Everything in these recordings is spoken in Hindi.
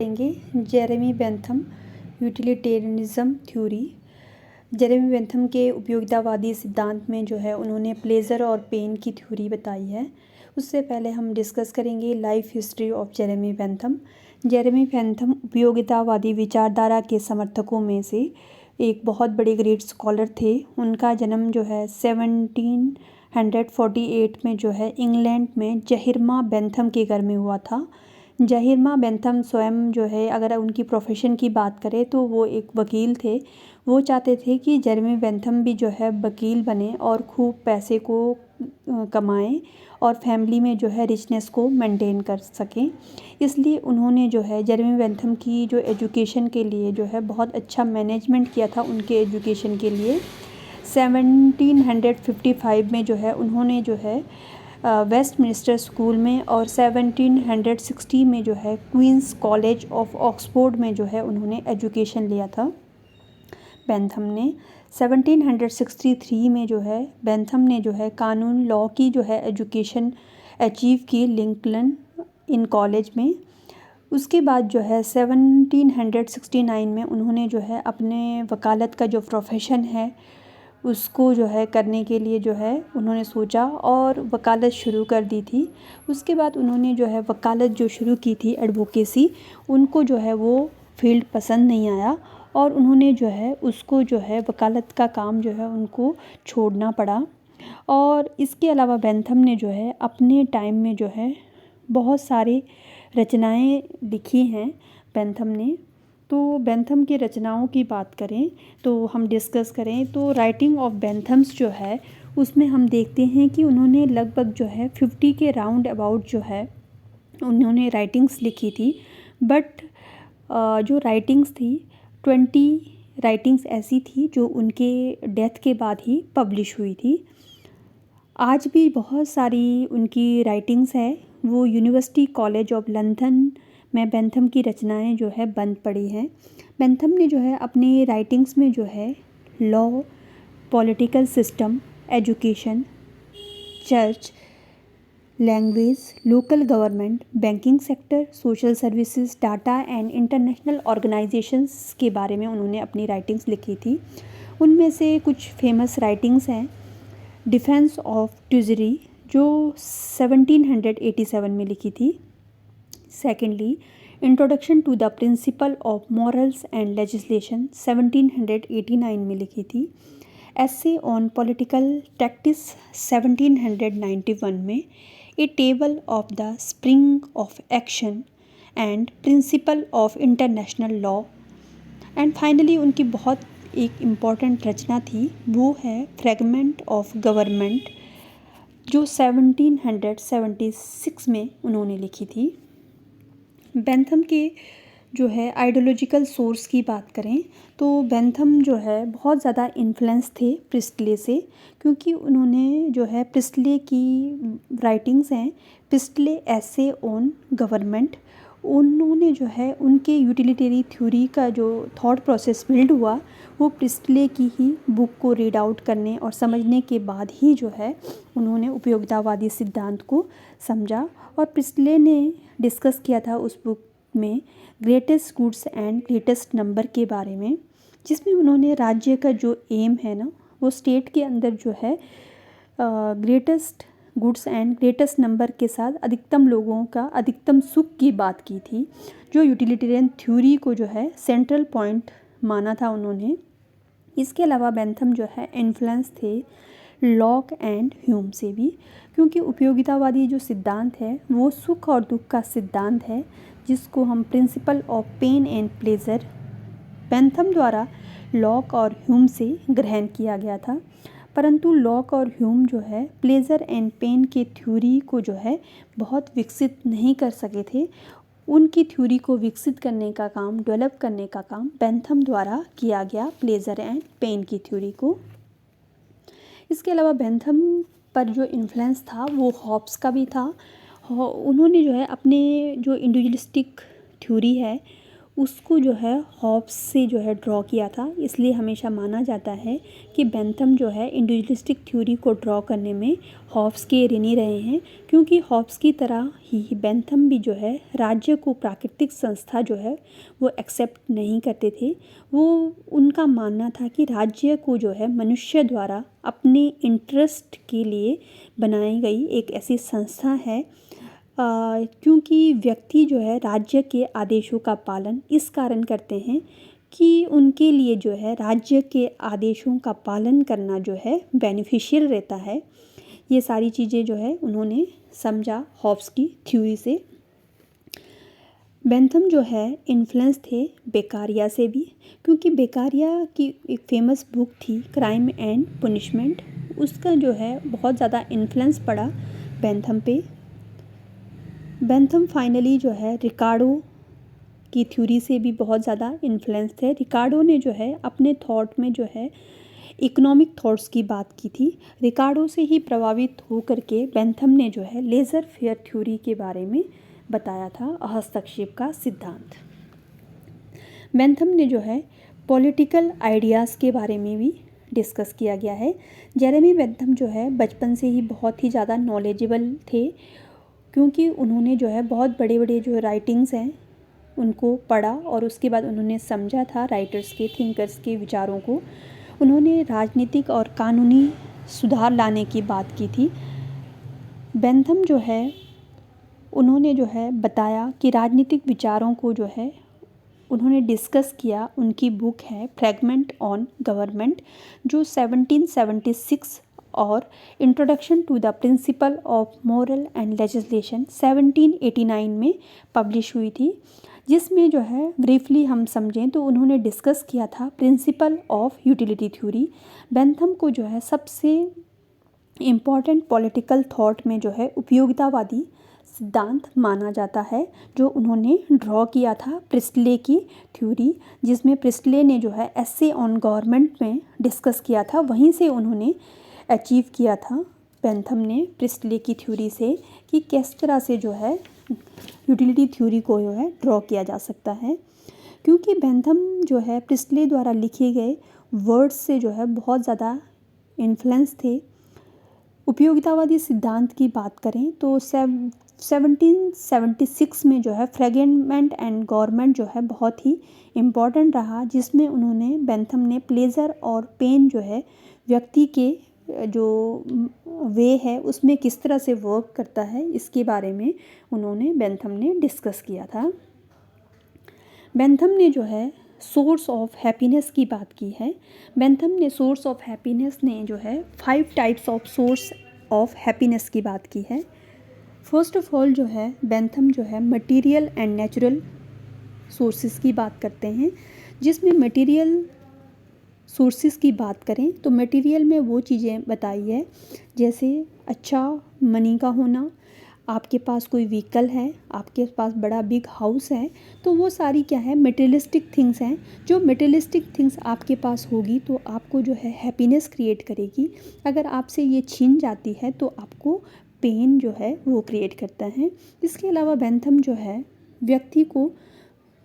करेंगे Jeremy Bentham utilitarianism theory. Jeremy Bentham के उपयोगितावादी सिद्धांत में जो है उन्होंने प्लेजर और पेन की थ्योरी बताई है। उससे पहले हम डिस्कस करेंगे life history of Jeremy Bentham. Jeremy Bentham उपयोगितावादी विचारधारा के समर्थकों में से एक बहुत बड़े ग्रेट स्कॉलर थे। उनका जन्म जो है 1748 में जो है इंग्लैंड में जहिरमा बेंथम के घर में हुआ था। जहिरमा बेंथम स्वयं जो है, अगर उनकी प्रोफेशन की बात करें तो वो एक वकील थे। वो चाहते थे कि जेरेमी बेंथम भी जो है वकील बने और खूब पैसे को कमाएं और फैमिली में जो है रिचनेस को मेंटेन कर सकें। इसलिए उन्होंने जो है जेरेमी बेंथम की जो एजुकेशन के लिए जो है बहुत अच्छा मैनेजमेंट किया था। उनके एजुकेशन के लिए 1755 में जो है उन्होंने जो है वेस्टमिनिस्टर स्कूल में और 1760 में जो है क्वींस कॉलेज ऑफ ऑक्सफोर्ड में जो है उन्होंने एजुकेशन लिया था। बेंथम ने 1763 में जो है बेंथम ने जो है कानून लॉ की जो है एजुकेशन अचीव की लिंकन इन कॉलेज में। उसके बाद जो है 1769 में उन्होंने जो है अपने वकालत का जो प्रोफेशन है उसको जो है करने के लिए जो है उन्होंने सोचा और वकालत शुरू कर दी थी। उसके बाद उन्होंने जो है वकालत जो शुरू की थी एडवोकेसी, उनको जो है वो फील्ड पसंद नहीं आया और उन्होंने जो है उसको जो है वकालत का काम जो है उनको छोड़ना पड़ा। और इसके अलावा बेंथम ने जो है अपने टाइम में जो है बहुत सारी रचनाएं लिखी हैं बेंथम ने। तो बेंथम की रचनाओं की बात करें तो हम डिस्कस करें तो राइटिंग ऑफ बेंथम्स जो है उसमें हम देखते हैं कि उन्होंने लगभग जो है 50 के राउंड अबाउट जो है उन्होंने राइटिंग्स लिखी थी। बट जो राइटिंग्स थी 20 राइटिंग्स ऐसी थी जो उनके डेथ के बाद ही पब्लिश हुई थी। आज भी बहुत सारी उनकी राइटिंग्स है। वो यूनिवर्सिटी कॉलेज ऑफ लंदन में बेंथम की रचनाएं जो है बंद पड़ी हैं। बेंथम ने जो है अपनी राइटिंग्स में जो है law, political system, education, church, language, local government, banking sector, social services, data and international organisations के बारे में उन्होंने अपनी राइटिंग्स लिखी थी। उनमें से कुछ फेमस राइटिंग्स हैं डिफेंस ऑफ ट्रेजरी जो 1787 में लिखी थी। Secondly introduction to the principle of morals and legislation 1789 में लिखी थी। एसे ऑन पॉलिटिकल टैक्टिस 1791 में। A table of the spring of action and principle of international law. And finally उनकी बहुत एक इम्पॉर्टेंट रचना थी, वो है फ्रेगमेंट ऑफ गवर्नमेंट जो 1776 में उन्होंने लिखी थी। बेंथम के जो है आइडियोलॉजिकल सोर्स की बात करें तो बेंथम जो है बहुत ज़्यादा इन्फ्लुएंस थे प्रिस्टले से, क्योंकि उन्होंने जो है प्रिस्टले की राइटिंग्स हैं प्रिस्टले एसे ऑन गवर्नमेंट, उन्होंने जो है उनके यूटिलिटेरी थ्योरी का जो थॉट प्रोसेस बिल्ड हुआ वो प्रिस्टले की ही बुक को रीड आउट करने और समझने के बाद ही जो है उन्होंने उपयोगितावादी सिद्धांत को समझा। और प्रिस्टले ने डिस्कस किया था उस बुक में greatest goods and greatest number के बारे में, जिसमें उन्होंने राज्य का जो एम है ना वो स्टेट के अंदर जो है greatest goods and greatest number के साथ अधिकतम लोगों का अधिकतम सुख की बात की थी, जो यूटिलिटेरियन थ्योरी को जो है सेंट्रल पॉइंट माना था उन्होंने। इसके अलावा बेंथम जो है इन्फ्लुएंस थे लॉक एंड ह्यूम से भी, क्योंकि उपयोगितावादी जो सिद्धांत है वो सुख और दुख का सिद्धांत है, जिसको हम principle of pain and pleasure Bentham द्वारा लॉक और ह्यूम से ग्रहण किया गया था। परंतु लॉक और ह्यूम जो है प्लेजर एंड पेन के थ्योरी को जो है बहुत विकसित नहीं कर सके थे। उनकी थ्योरी को विकसित करने का काम, डेवलप करने का काम बेंथम द्वारा किया गया, प्लेजर एंड पेन की थ्योरी को। इसके अलावा बेंथम पर जो इन्फ्लुएंस था वो हॉब्स का भी था। उन्होंने जो है अपने जो इंडिविजुअलिस्टिक थ्योरी है उसको जो है हॉब्स से जो है ड्रॉ किया था। इसलिए हमेशा माना जाता है कि बेंथम जो है इंडिविजुअलिस्टिक थ्योरी को ड्रॉ करने में हॉब्स के ऋणी रहे हैं, क्योंकि हॉब्स की तरह ही बेंथम भी जो है राज्य को प्राकृतिक संस्था जो है वो एक्सेप्ट नहीं करते थे। वो उनका मानना था कि राज्य को जो है मनुष्य द्वारा अपने इंटरेस्ट के लिए बनाई गई एक ऐसी संस्था है, क्योंकि व्यक्ति जो है राज्य के आदेशों का पालन इस कारण करते हैं कि उनके लिए जो है राज्य के आदेशों का पालन करना जो है बेनिफिशियल रहता है। ये सारी चीज़ें जो है उन्होंने समझा हॉब्स की थ्योरी से। बेंथम जो है इन्फ्लुएंस थे बेकारिया से भी, क्योंकि बेकारिया की एक फेमस बुक थी क्राइम एंड पनिशमेंट, उसका जो है बहुत ज़्यादा इन्फ्लुएंस पड़ा बेंथम पे। बेंथम फाइनली जो है रिकार्डो की थ्योरी से भी बहुत ज़्यादा इन्फ्लुएंस थे। रिकार्डो ने जो है अपने थॉट में जो है इकोनॉमिक थॉट्स की बात की थी। रिकार्डो से ही प्रभावित हो करके बेंथम ने जो है लेज़र फेयर थ्योरी के बारे में बताया था, हस्तक्षेप का सिद्धांत। बेंथम ने जो है पॉलिटिकल आइडियाज़ के बारे में भी डिस्कस किया गया है। जेरेमी बेंथम जो है बचपन से ही बहुत ही ज़्यादा नॉलेजेबल थे, क्योंकि उन्होंने जो है बहुत बड़े बड़े जो राइटिंग्स हैं उनको पढ़ा और उसके बाद उन्होंने समझा था राइटर्स के, थिंकर्स के विचारों को। उन्होंने राजनीतिक और कानूनी सुधार लाने की बात की थी। बेंथम जो है उन्होंने जो है बताया कि राजनीतिक विचारों को जो है उन्होंने डिस्कस किया। उनकी बुक है फ्रैगमेंट ऑन गवर्नमेंट, जो 1776 और introduction to the principle of moral and legislation 1789 में पब्लिश हुई थी, जिसमें जो है ब्रीफली हम समझें तो उन्होंने डिस्कस किया था principle of utility theory. Bentham को जो है सबसे इम्पॉर्टेंट पॉलिटिकल थॉट में जो है उपयोगितावादी सिद्धांत माना जाता है, जो उन्होंने ड्रॉ किया था प्रिस्टले की थ्योरी, जिसमें प्रिस्टले ने जो है एसे ऑन गवर्नमेंट में डिस्कस किया था। वहीं से उन्होंने अचीव किया था बेंथम ने प्रिस्टले की थ्योरी से कि किस तरह से जो है यूटिलिटी थ्योरी को जो है ड्रॉ किया जा सकता है। क्योंकि बेंथम जो है प्रिस्टले द्वारा लिखे गए वर्ड्स से जो है बहुत ज़्यादा इन्फ्लुएंस थे। उपयोगितावादी सिद्धांत की बात करें तो 1776 में जो है फ्रैगमेंट एंड गवर्नमेंट जो है बहुत ही इम्पॉर्टेंट रहा, जिसमें उन्होंने बेंथम ने प्लेजर और पेन जो है व्यक्ति के जो वे है उसमें किस तरह से वर्क करता है, इसके बारे में उन्होंने बेंथम ने डिस्कस किया था। बेंथम ने जो है सोर्स ऑफ हैप्पीनेस की बात की है। बेंथम ने सोर्स ऑफ हैप्पीनेस ने जो है 5 types of source of happiness की बात की है। फर्स्ट ऑफ ऑल जो है बेंथम जो है मटेरियल एंड नेचुरल सोर्सेज की बात करते हैं, जिसमें मटेरियल सोर्सेज की बात करें तो मटेरियल में वो चीज़ें बताई है जैसे अच्छा मनी का होना, आपके पास कोई व्हीकल है, आपके पास बड़ा बिग हाउस है, तो वो सारी क्या है मटेरियलिस्टिक थिंग्स हैं। जो मटेरियलिस्टिक थिंग्स आपके पास होगी तो आपको जो है हैप्पीनेस क्रिएट करेगी। अगर आपसे ये छीन जाती है तो आपको पेन जो है वो क्रिएट करता है। इसके अलावा बेंथम जो है व्यक्ति को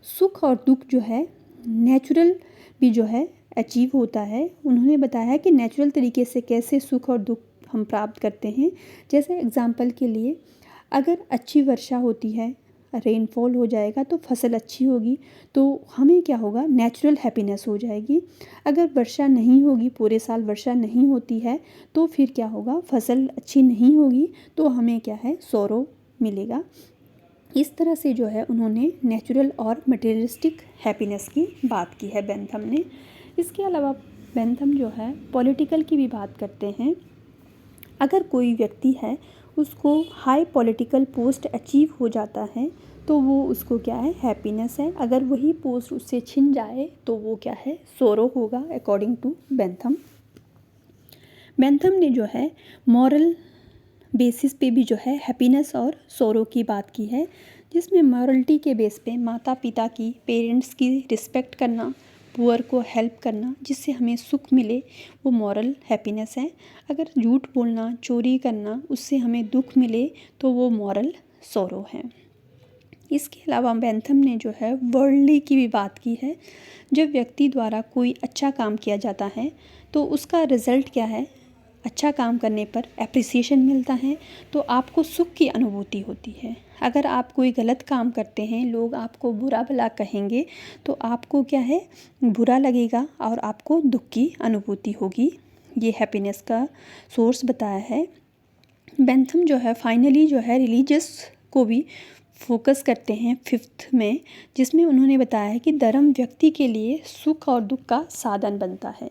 सुख और दुख जो है नेचुरल भी जो है अचीव होता है। उन्होंने बताया कि नेचुरल तरीके से कैसे सुख और दुख हम प्राप्त करते हैं। जैसे एग्जांपल के लिए अगर अच्छी वर्षा होती है, रेनफॉल हो जाएगा तो फसल अच्छी होगी, तो हमें क्या होगा नेचुरल हैप्पीनेस हो जाएगी। अगर वर्षा नहीं होगी, पूरे साल वर्षा नहीं होती है, तो फिर क्या होगा फसल अच्छी नहीं होगी, तो हमें क्या है सौरो मिलेगा। इस तरह से जो है उन्होंने नेचुरल और मटेरियलिस्टिक हैप्पीनेस की बात की है बेंथम ने। इसके अलावा बेंथम जो है पॉलिटिकल की भी बात करते हैं। अगर कोई व्यक्ति है उसको हाई पॉलिटिकल पोस्ट अचीव हो जाता है तो वो उसको क्या है हैप्पीनेस है। अगर वही पोस्ट उससे छिन जाए तो वो क्या है सोरो होगा, अकॉर्डिंग टू बेंथम। बेंथम ने जो है मॉरल बेसिस पे भी जो है हैप्पीनेस और सोरो की बात की है, जिसमें मॉरलिटी के बेस पे माता पिता की, पेरेंट्स की रिस्पेक्ट करना, पुअर को हेल्प करना जिससे हमें सुख मिले, वो मॉरल हैप्पीनेस है। अगर झूठ बोलना, चोरी करना उससे हमें दुख मिले तो वो मॉरल सोरो है। इसके अलावा बेंथम ने जो है वर्ल्डली की भी बात की है। जब व्यक्ति द्वारा कोई अच्छा काम किया जाता है तो उसका रिज़ल्ट क्या है, अच्छा काम करने पर एप्रिसिएशन मिलता है, तो आपको सुख की अनुभूति होती है। अगर आप कोई गलत काम करते हैं, लोग आपको बुरा भला कहेंगे तो आपको क्या है, बुरा लगेगा और आपको दुख की अनुभूति होगी। ये हैप्पीनेस का सोर्स बताया है। बेंथम जो है फाइनली जो है रिलीजियस को भी फोकस करते हैं 5th में, जिसमें उन्होंने बताया है कि धर्म व्यक्ति के लिए सुख और दुख का साधन बनता है।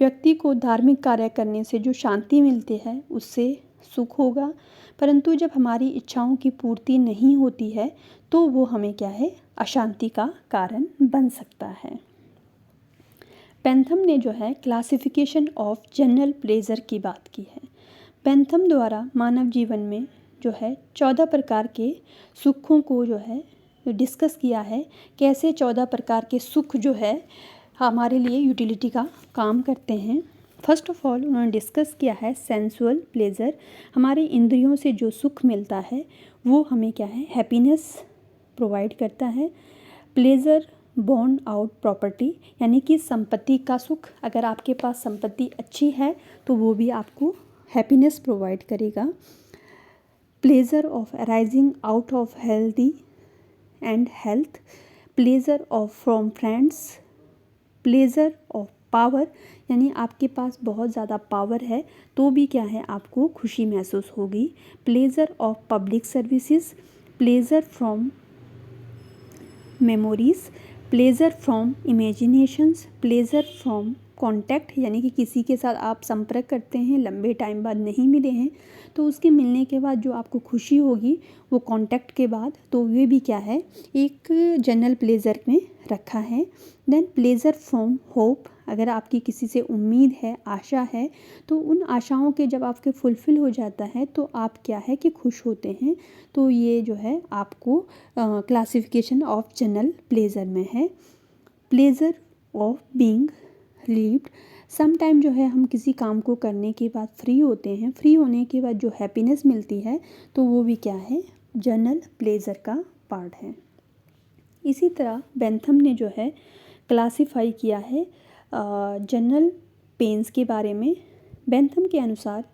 व्यक्ति को धार्मिक कार्य करने से जो शांति मिलती है उससे सुख होगा, परंतु जब हमारी इच्छाओं की पूर्ति नहीं होती है तो वो हमें क्या है, अशांति का कारण बन सकता है। बेंथम ने जो है क्लासिफिकेशन ऑफ जनरल प्लेजर की बात की है। बेंथम द्वारा मानव जीवन में जो है 14 प्रकार के सुखों को जो है डिस्कस किया है। कैसे 14 प्रकार के सुख जो है हमारे लिए यूटिलिटी का काम करते हैं। फर्स्ट ऑफ ऑल उन्होंने डिस्कस किया है सेंसुअल प्लेजर। हमारे इंद्रियों से जो सुख मिलता है वो हमें क्या है, हैप्पीनेस प्रोवाइड करता है। प्लेजर बोर्न आउट प्रॉपर्टी, यानी कि संपत्ति का सुख। अगर आपके पास संपत्ति अच्छी है तो वो भी आपको हैप्पीनेस प्रोवाइड करेगा। Pleasure of arising out of healthy and health, pleasure of from friends, pleasure of power, यानी आपके पास बहुत ज़्यादा पावर है तो भी क्या है, आपको खुशी महसूस होगी। Pleasure of public services, pleasure from memories, pleasure from imaginations, pleasure from contact, यानी कि किसी के साथ आप संपर्क करते हैं, लंबे टाइम बाद नहीं मिले हैं तो उसके मिलने के बाद जो आपको खुशी होगी वो कॉन्टैक्ट के बाद, तो ये भी क्या है, एक जनरल प्लेजर में रखा है। देन प्लेजर फ्रॉम होप, अगर आपकी किसी से उम्मीद है, आशा है, तो उन आशाओं के जब आपके फुलफ़िल हो जाता है तो आप क्या है कि खुश होते हैं। तो ये जो है आपको क्लासिफिकेशन ऑफ जनरल प्लेजर में है। Pleasure of being relieved, some time जो है हम किसी काम को करने के बाद फ्री होते हैं, फ्री होने के बाद जो हैप्पीनेस मिलती है तो वो भी क्या है, जनरल प्लेजर का पार्ट है। इसी तरह बेंथम ने जो है क्लासिफाई किया है जनरल पेन्स के बारे में। बेंथम के अनुसार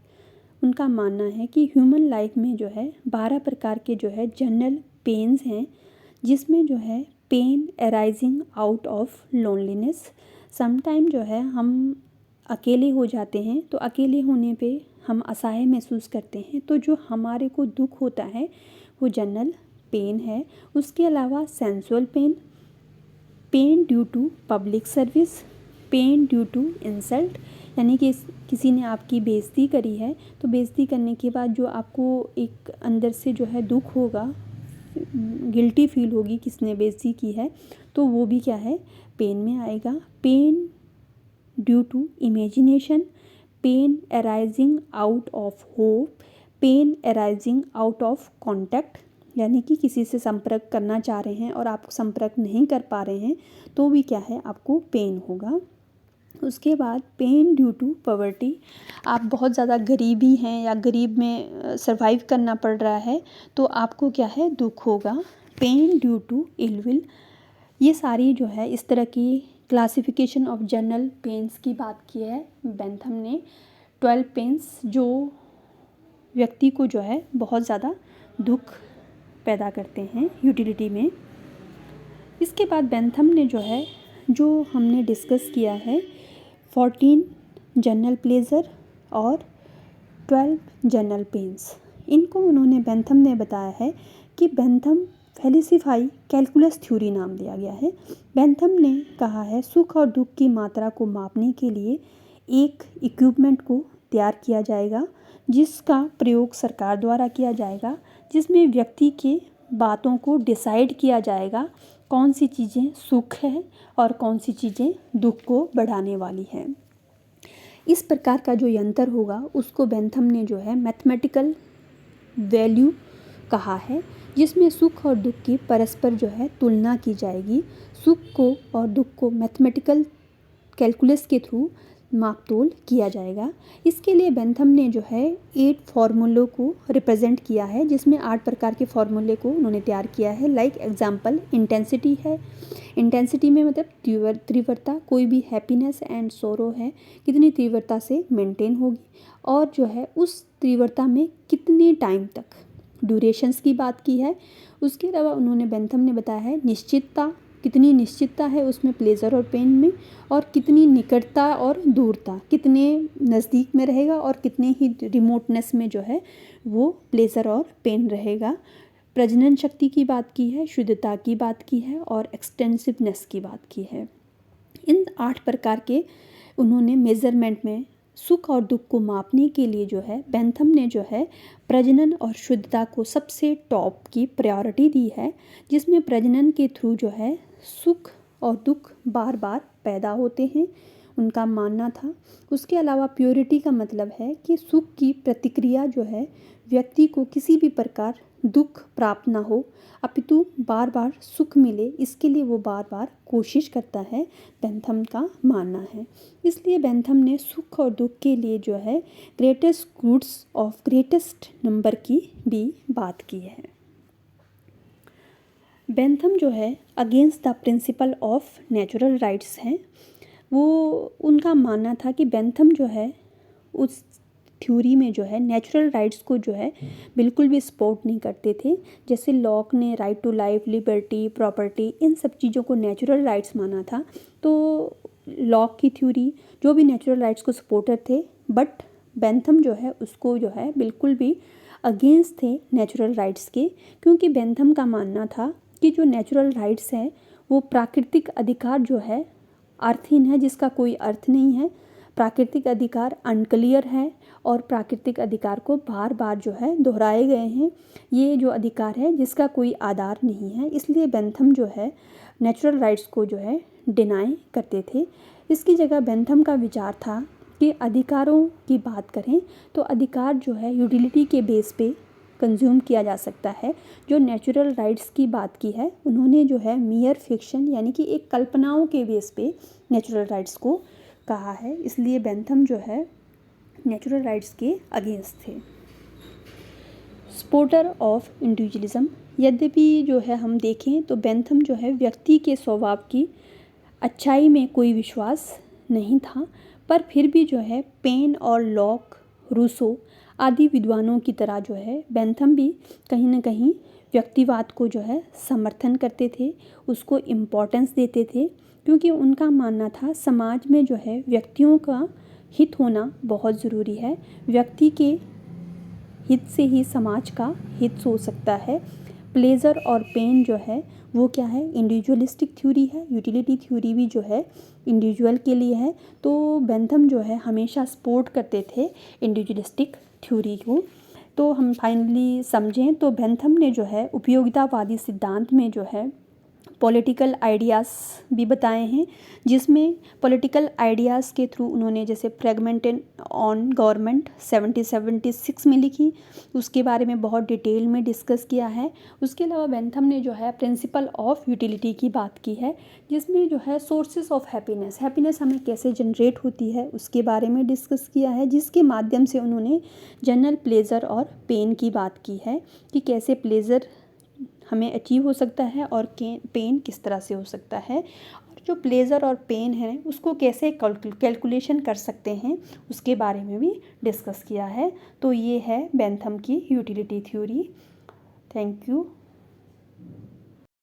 उनका मानना है कि ह्यूमन लाइफ में जो है 12 प्रकार के जो है जनरल पेन्स हैं, जिसमें जो है pain arising out of loneliness. Sometime जो है हम अकेले हो जाते हैं तो अकेले होने पे हम असहाय महसूस करते हैं, तो जो हमारे को दुख होता है वो जनरल पेन है। उसके अलावा sensual pain, pain due to public service, pain due to insult, यानी कि किसी ने आपकी बेइज्जती करी है तो बेइज्जती करने के बाद जो आपको एक अंदर से जो है दुख होगा, गिल्टी फील होगी किसने बेइज्जती की है, तो वो भी क्या है, पेन में आएगा। Pain due to imagination, pain arising out of hope, pain arising out of contact, यानी कि किसी से संपर्क करना चाह रहे हैं और आप संपर्क नहीं कर पा रहे हैं तो भी क्या है, आपको पेन होगा। उसके बाद पेन ड्यू टू पॉवर्टी, आप बहुत ज़्यादा गरीबी हैं या गरीब में सर्वाइव करना पड़ रहा है तो आपको क्या है, दुख होगा। पेन ड्यू टू इलविल, ये सारी जो है इस तरह की क्लासिफिकेशन ऑफ जनरल पेन्स की बात की है बेंथम ने। 12 पेन्स जो व्यक्ति को जो है बहुत ज़्यादा दुख पैदा करते हैं यूटिलिटी में। इसके बाद बेंथम ने जो है, जो हमने डिस्कस किया है 14 जनरल प्लेजर और 12 जनरल पेन्स, इनको उन्होंने बेंथम ने बताया है कि बेंथम फेलिसिफाई कैलकुलस थ्योरी नाम दिया गया है। बेंथम ने कहा है सुख और दुख की मात्रा को मापने के लिए एक इक्विपमेंट को तैयार किया जाएगा, जिसका प्रयोग सरकार द्वारा किया जाएगा, जिसमें व्यक्ति के बातों को डिसाइड किया जाएगा कौन सी चीज़ें सुख है और कौन सी चीज़ें दुख को बढ़ाने वाली हैं। इस प्रकार का जो यंत्र होगा उसको बेंथम ने जो है मैथमेटिकल वैल्यू कहा है, जिसमें सुख और दुख की परस्पर जो है तुलना की जाएगी। सुख को और दुख को मैथमेटिकल कैलकुलस के थ्रू मापतोल किया जाएगा। इसके लिए बेंथम ने जो है 8 फार्मूलों को रिप्रेजेंट किया है, जिसमें 8 प्रकार के फार्मूले को उन्होंने तैयार किया है। लाइक एग्जांपल इंटेंसिटी है, इंटेंसिटी में मतलब तीव्रता, कोई भी हैप्पीनेस एंड सोरो है कितनी तीव्रता से मेंटेन होगी, और जो है उस तीव्रता में कितने टाइम तक, ड्यूरेशंस की बात की है। उसके अलावा उन्होंने बेंथम ने बताया है निश्चितता, कितनी निश्चितता है उसमें प्लेजर और पेन में, और कितनी निकटता और दूरता, कितने नज़दीक में रहेगा और कितने ही रिमोटनेस में जो है वो प्लेजर और पेन रहेगा। प्रजनन शक्ति की बात की है, शुद्धता की बात की है और एक्सटेंसिवनेस की बात की है। इन 8 प्रकार के उन्होंने मेज़रमेंट में सुख और दुख को मापने के लिए जो है बेंथम ने जो है प्रजनन और शुद्धता को सबसे टॉप की प्रायोरिटी दी है, जिसमें प्रजनन के थ्रू जो है सुख और दुख बार बार पैदा होते हैं, उनका मानना था। उसके अलावा प्योरिटी का मतलब है कि सुख की प्रतिक्रिया जो है व्यक्ति को किसी भी प्रकार दुख प्राप्त ना हो, अपितु बार बार सुख मिले, इसके लिए वो बार बार कोशिश करता है, बेंथम का मानना है। इसलिए बेंथम ने सुख और दुख के लिए जो है greatest goods of greatest number की भी बात की है। बेंथम जो है against the principle of natural rights हैं। वो उनका मानना था कि बेंथम जो है उस थ्योरी में जो है नेचुरल राइट्स को जो है बिल्कुल भी सपोर्ट नहीं करते थे। जैसे लॉक ने right to life, liberty, property, इन सब चीज़ों को नेचुरल राइट्स माना था, तो लॉक की थ्योरी जो भी नेचुरल राइट्स को सपोर्टर थे, बट बेंथम जो है उसको जो है बिल्कुल भी अगेंस्ट थे नेचुरल राइट्स के, क्योंकि बेंथम का मानना था कि जो नेचुरल राइट्स हैं वो प्राकृतिक अधिकार जो है अर्थहीन है, जिसका कोई अर्थ नहीं है। प्राकृतिक अधिकार अनक्लियर है और प्राकृतिक अधिकार को बार बार जो है दोहराए गए हैं। ये जो अधिकार है जिसका कोई आधार नहीं है, इसलिए बेंथम जो है नेचुरल राइट्स को जो है डिनाई करते थे। इसकी जगह बेंथम का विचार था कि अधिकारों की बात करें तो अधिकार जो है यूटिलिटी के बेस पे कंज्यूम किया जा सकता है। जो नेचुरल राइट्स की बात की है उन्होंने जो है मियर फिक्शन यानी कि एक कल्पनाओं के बेस पे नेचुरल राइट्स को कहा है, इसलिए बेंथम जो है नेचुरल राइट्स के अगेंस्ट थे। सपोर्टर ऑफ इंडिविजुअलिज्म, यद्यपि जो है हम देखें तो बेंथम जो है व्यक्ति के स्वभाव की अच्छाई में कोई विश्वास नहीं था, पर फिर भी जो है पेन और लॉक, रूसो आदि विद्वानों की तरह जो है बेंथम भी कहीं ना कहीं व्यक्तिवाद को जो है समर्थन करते थे, उसको इम्पोर्टेंस देते थे, क्योंकि उनका मानना था समाज में जो है व्यक्तियों का हित होना बहुत ज़रूरी है। व्यक्ति के हित से ही समाज का हित हो सकता है। प्लेजर और पेन जो है वो क्या है, इंडिविजुअलिस्टिक थ्योरी है। यूटिलिटी थ्योरी भी जो है इंडिविजुअल के लिए है, तो बेंथम जो है हमेशा सपोर्ट करते थे इंडिविजुअलिस्टिक थ्योरी को। तो हम फाइनली समझें तो बेंथम ने जो है उपयोगितावादी सिद्धांत में जो है पॉलिटिकल आइडियाज़ भी बताए हैं, जिसमें पॉलिटिकल आइडियाज़ के थ्रू उन्होंने जैसे फ्रेगमेंटेड ऑन गवर्नमेंट 1776 में लिखी, उसके बारे में बहुत डिटेल में डिस्कस किया है। उसके अलावा बेंथम ने जो है प्रिंसिपल ऑफ यूटिलिटी की बात की है, जिसमें जो है सोर्सेस ऑफ हैप्पीनेस, हैप्पीनेस हमें कैसे जनरेट होती है उसके बारे में डिस्कस किया है, जिसके माध्यम से उन्होंने जनरल प्लेजर और पेन की बात की है कि कैसे प्लेजर हमें अचीव हो सकता है और पेन किस तरह से हो सकता है, और जो प्लेजर और पेन है उसको कैसे कैलकुलेशन कर सकते हैं उसके बारे में भी डिस्कस किया है। तो ये है बेंथम की यूटिलिटी थ्योरी। Thank you.